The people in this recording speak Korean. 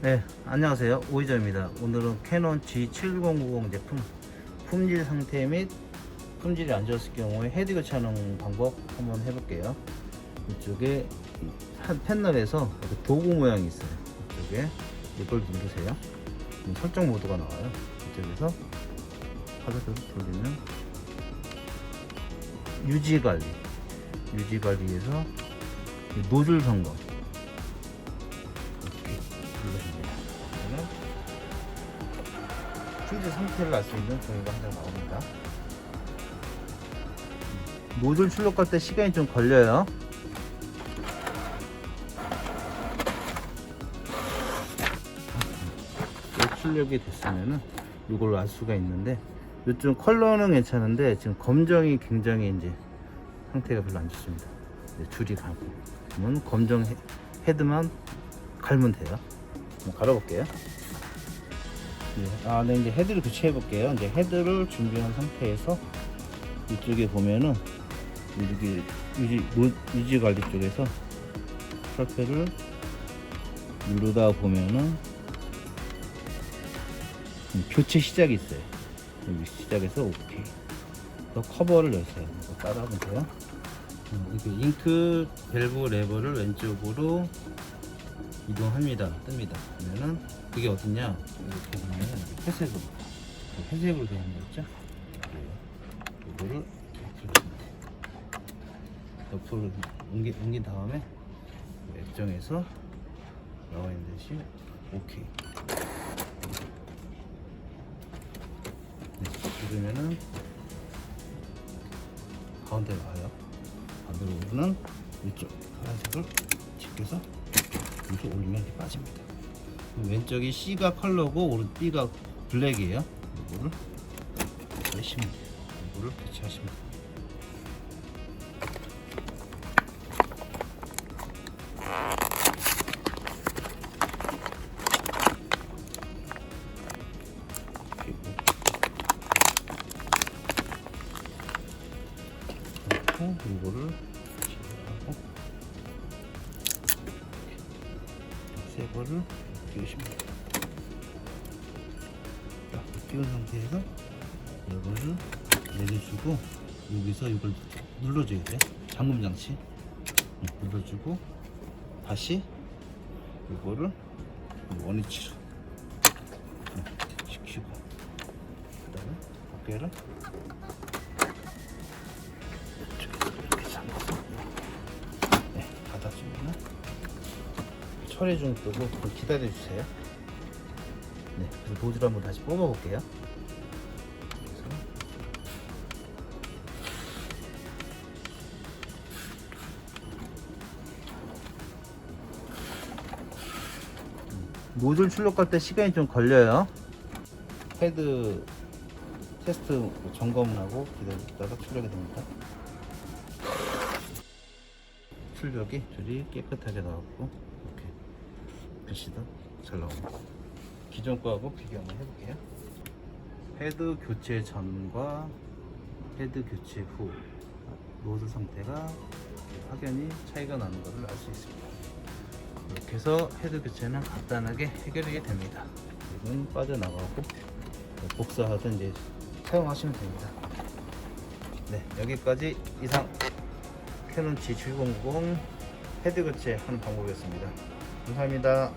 네, 안녕하세요. 오이저입니다. 오늘은 캐논 G7090 제품 품질 상태 및 품질이 안 좋았을 경우에 헤드 교체하는 방법 한번 해볼게요. 이쪽에 한 패널에서 도구 모양이 있어요. 이쪽에 이걸 누르세요. 설정 모드가 나와요. 이쪽에서 하드를 돌리면 유지관리에서 노즐 점검 눌러줍니다. 그러면 품질 상태를 알 수 있는 종이가 한 장 나옵니다. 노즐 출력할 때 시간이 좀 걸려요. 출력이 됐으면은 이걸 알 수가 있는데, 이쪽 컬러는 괜찮은데 지금 검정이 굉장히 이제 상태가 별로 안 좋습니다. 줄이 가고, 그러면 검정 헤드만 갈면 돼요. 한번 갈아볼게요. 네, 이제 헤드를 교체해 볼게요. 이제 헤드를 준비한 상태에서 이쪽에 보면은 유지 관리 쪽에서 설패를 누르다 보면은 교체 시작이 있어요. 여기 시작해서 오케이. 또 커버를 넣으세요. 이거 따라하면 돼요. 이렇게 잉크 밸브 레버를 왼쪽으로 이동합니다. 뜹니다. 그러면은 그게 어디냐? 이렇게 보면 회색으로 되어 있는 거 있죠? 이거를 옆으로 옮긴 다음에 액정에서 나와 있는 듯이 오케이. 그러면은 가운데로 와요. 가운데로 오면은 이쪽 파란색을 집게서 이렇게 올리면 이렇게 빠집니다. 왼쪽이 C가 컬러고 오른 B가 블랙이에요. 이거를 빼시면 돼요. 이거를 교체하시면 돼요. 이거를 하고 새 거를 끼우시면 돼요. 딱 끼운 상태에서 이거를 내려주고 여기서 이걸 눌러줘야 돼. 잠금 장치 눌러주고 다시 이거를 원위치로 시키고 그다음에 어깨를 철회 좀 끄고 기다려 주세요. 네, 그래서 노즐 한번 다시 뽑아 볼게요. 노즐 출력할 때 시간이 좀 걸려요. 헤드 테스트 점검하고 기다렸다가 출력이 됩니다. 출력이 줄이 깨끗하게 나왔고 이렇게 글씨도 잘 나옵니다. 기존 거하고 비교 한번 해볼게요. 헤드 교체 전과 헤드 교체 후 노즐 상태가 확연히 차이가 나는 것을 알 수 있습니다. 이렇게 해서 헤드 교체는 간단하게 해결이 됩니다. 이건 빠져나가고 복사하든 이제 사용하시면 됩니다. 네, 여기까지 이상 캐논 G7090 헤드 교체 하는 방법이었습니다. 감사합니다.